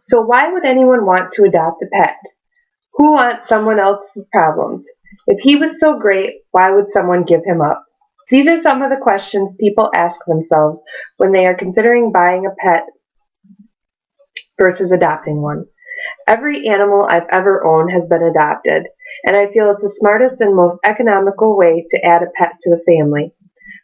So why would anyone want to adopt a pet? Who wants someone else's problems? If he was so great, why would someone give him up? These are some of the questions people ask themselves when they are considering buying a pet versus adopting one. Every animal I've ever owned has been adopted, and I feel it's the smartest and most economical way to add a pet to the family.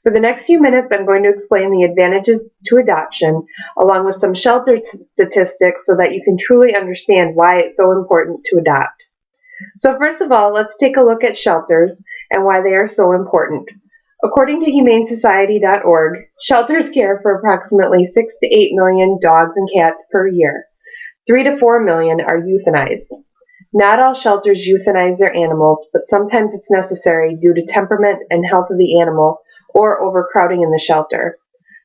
For the next few minutes, I'm going to explain the advantages to adoption, along with some shelter statistics so that you can truly understand why it's so important to adopt. So first of all, let's take a look at shelters and why they are so important. According to HumaneSociety.org, shelters care for approximately 6 to 8 million dogs and cats per year. 3 to 4 million are euthanized. Not all shelters euthanize their animals, but sometimes it's necessary due to temperament and health of the animal or overcrowding in the shelter.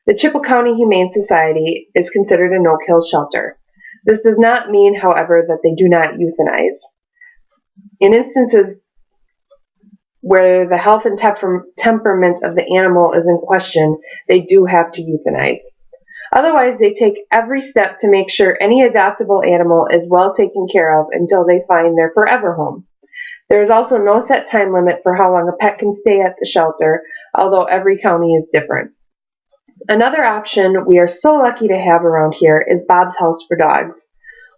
The Chippewa County Humane Society is considered a no-kill shelter. This does not mean, however, that they do not euthanize. In instances where the health and temperament of the animal is in question, they do have to euthanize. Otherwise, they take every step to make sure any adoptable animal is well taken care of until they find their forever home. There is also no set time limit for how long a pet can stay at the shelter, although every county is different. Another option we are so lucky to have around here is Bob's House for Dogs.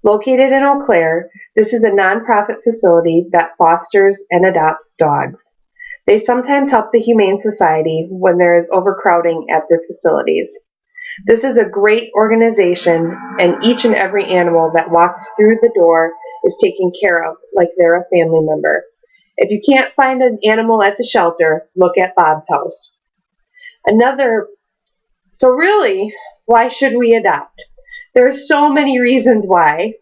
Located in Eau Claire, this is a nonprofit facility that fosters and adopts dogs. They sometimes help the Humane Society when there is overcrowding at their facilities. This is a great organization, and each and every animal that walks through the door is taken care of like they're a family member. If you can't find an animal at the shelter, look at Bob's House. So really, why should we adopt? There are so many reasons why.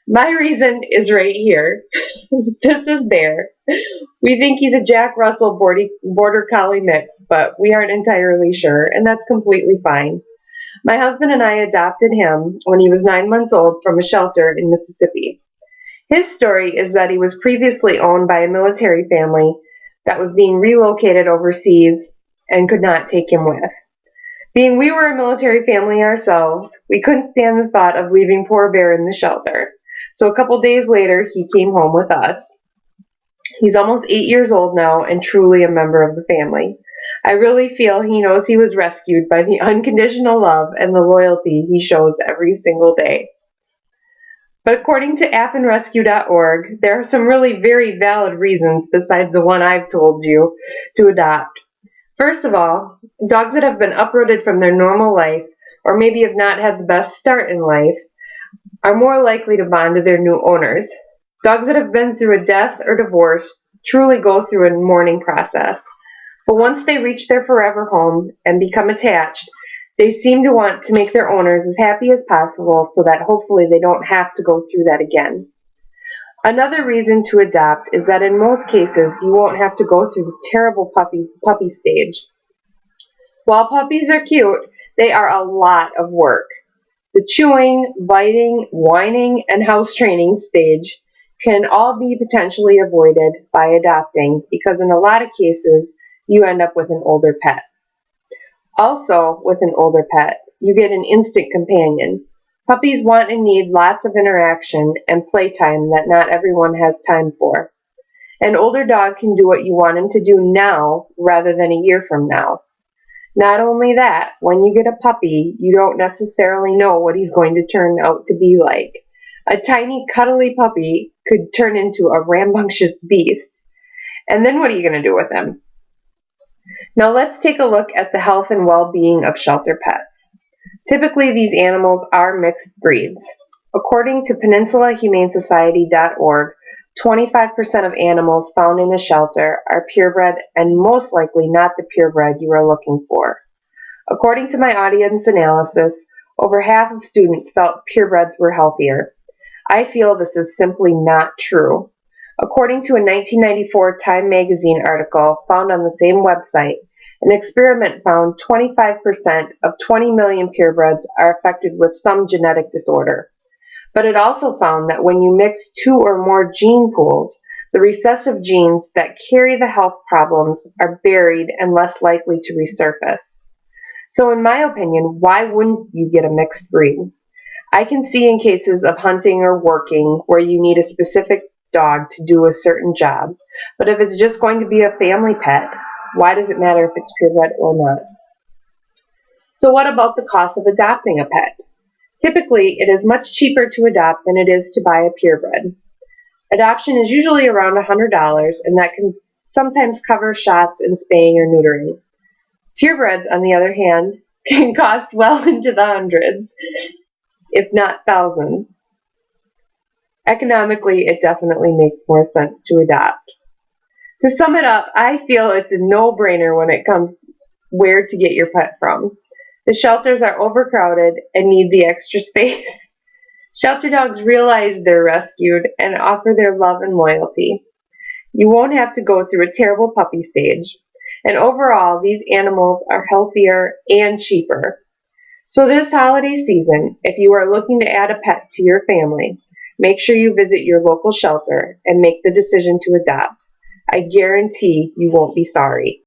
My reason is right here. This is Bear. We think he's a Jack Russell Border Collie mix, but we aren't entirely sure, and that's completely fine. My husband and I adopted him when he was 9 months old from a shelter in Mississippi. His story is that he was previously owned by a military family that was being relocated overseas and could not take him with. Being we were a military family ourselves, we couldn't stand the thought of leaving poor Bear in the shelter. So a couple days later, he came home with us. He's almost 8 years old now and truly a member of the family. I really feel he knows he was rescued by the unconditional love and the loyalty he shows every single day. But according to appandrescue.org, there are some really very valid reasons besides the one I've told you to adopt. First of all, dogs that have been uprooted from their normal life or maybe have not had the best start in life are more likely to bond to their new owners. Dogs that have been through a death or divorce truly go through a mourning process. But once they reach their forever home and become attached, they seem to want to make their owners as happy as possible so that hopefully they don't have to go through that again. Another reason to adopt is that in most cases you won't have to go through the terrible puppy stage. While puppies are cute, they are a lot of work. The chewing, biting, whining, and house training stage can all be potentially avoided by adopting because in a lot of cases you end up with an older pet. Also, with an older pet, you get an instant companion. Puppies want and need lots of interaction and playtime that not everyone has time for. An older dog can do what you want him to do now rather than a year from now. Not only that, when you get a puppy, you don't necessarily know what he's going to turn out to be like. A tiny, cuddly puppy could turn into a rambunctious beast. And then what are you going to do with him? Now let's take a look at the health and well-being of shelter pets. Typically, these animals are mixed breeds. According to PeninsulaHumaneSociety.org, 25% of animals found in a shelter are purebred and most likely not the purebred you are looking for. According to my audience analysis, over half of students felt purebreds were healthier. I feel this is simply not true. According to a 1994 Time magazine article found on the same website, an experiment found 25% of 20 million purebreds are affected with some genetic disorder. But it also found that when you mix two or more gene pools, the recessive genes that carry the health problems are buried and less likely to resurface. So in my opinion, why wouldn't you get a mixed breed? I can see in cases of hunting or working where you need a specific dog to do a certain job, but if it's just going to be a family pet, why does it matter if it's purebred or not? So what about the cost of adopting a pet? Typically, it is much cheaper to adopt than it is to buy a purebred. Adoption is usually around $100, and that can sometimes cover shots and spaying or neutering. Purebreds, on the other hand, can cost well into the hundreds, if not thousands. Economically, it definitely makes more sense to adopt. To sum it up, I feel it's a no-brainer when it comes where to get your pet from. The shelters are overcrowded and need the extra space. Shelter dogs realize they're rescued and offer their love and loyalty. You won't have to go through a terrible puppy stage. And overall, these animals are healthier and cheaper. So this holiday season, if you are looking to add a pet to your family, make sure you visit your local shelter and make the decision to adopt. I guarantee you won't be sorry.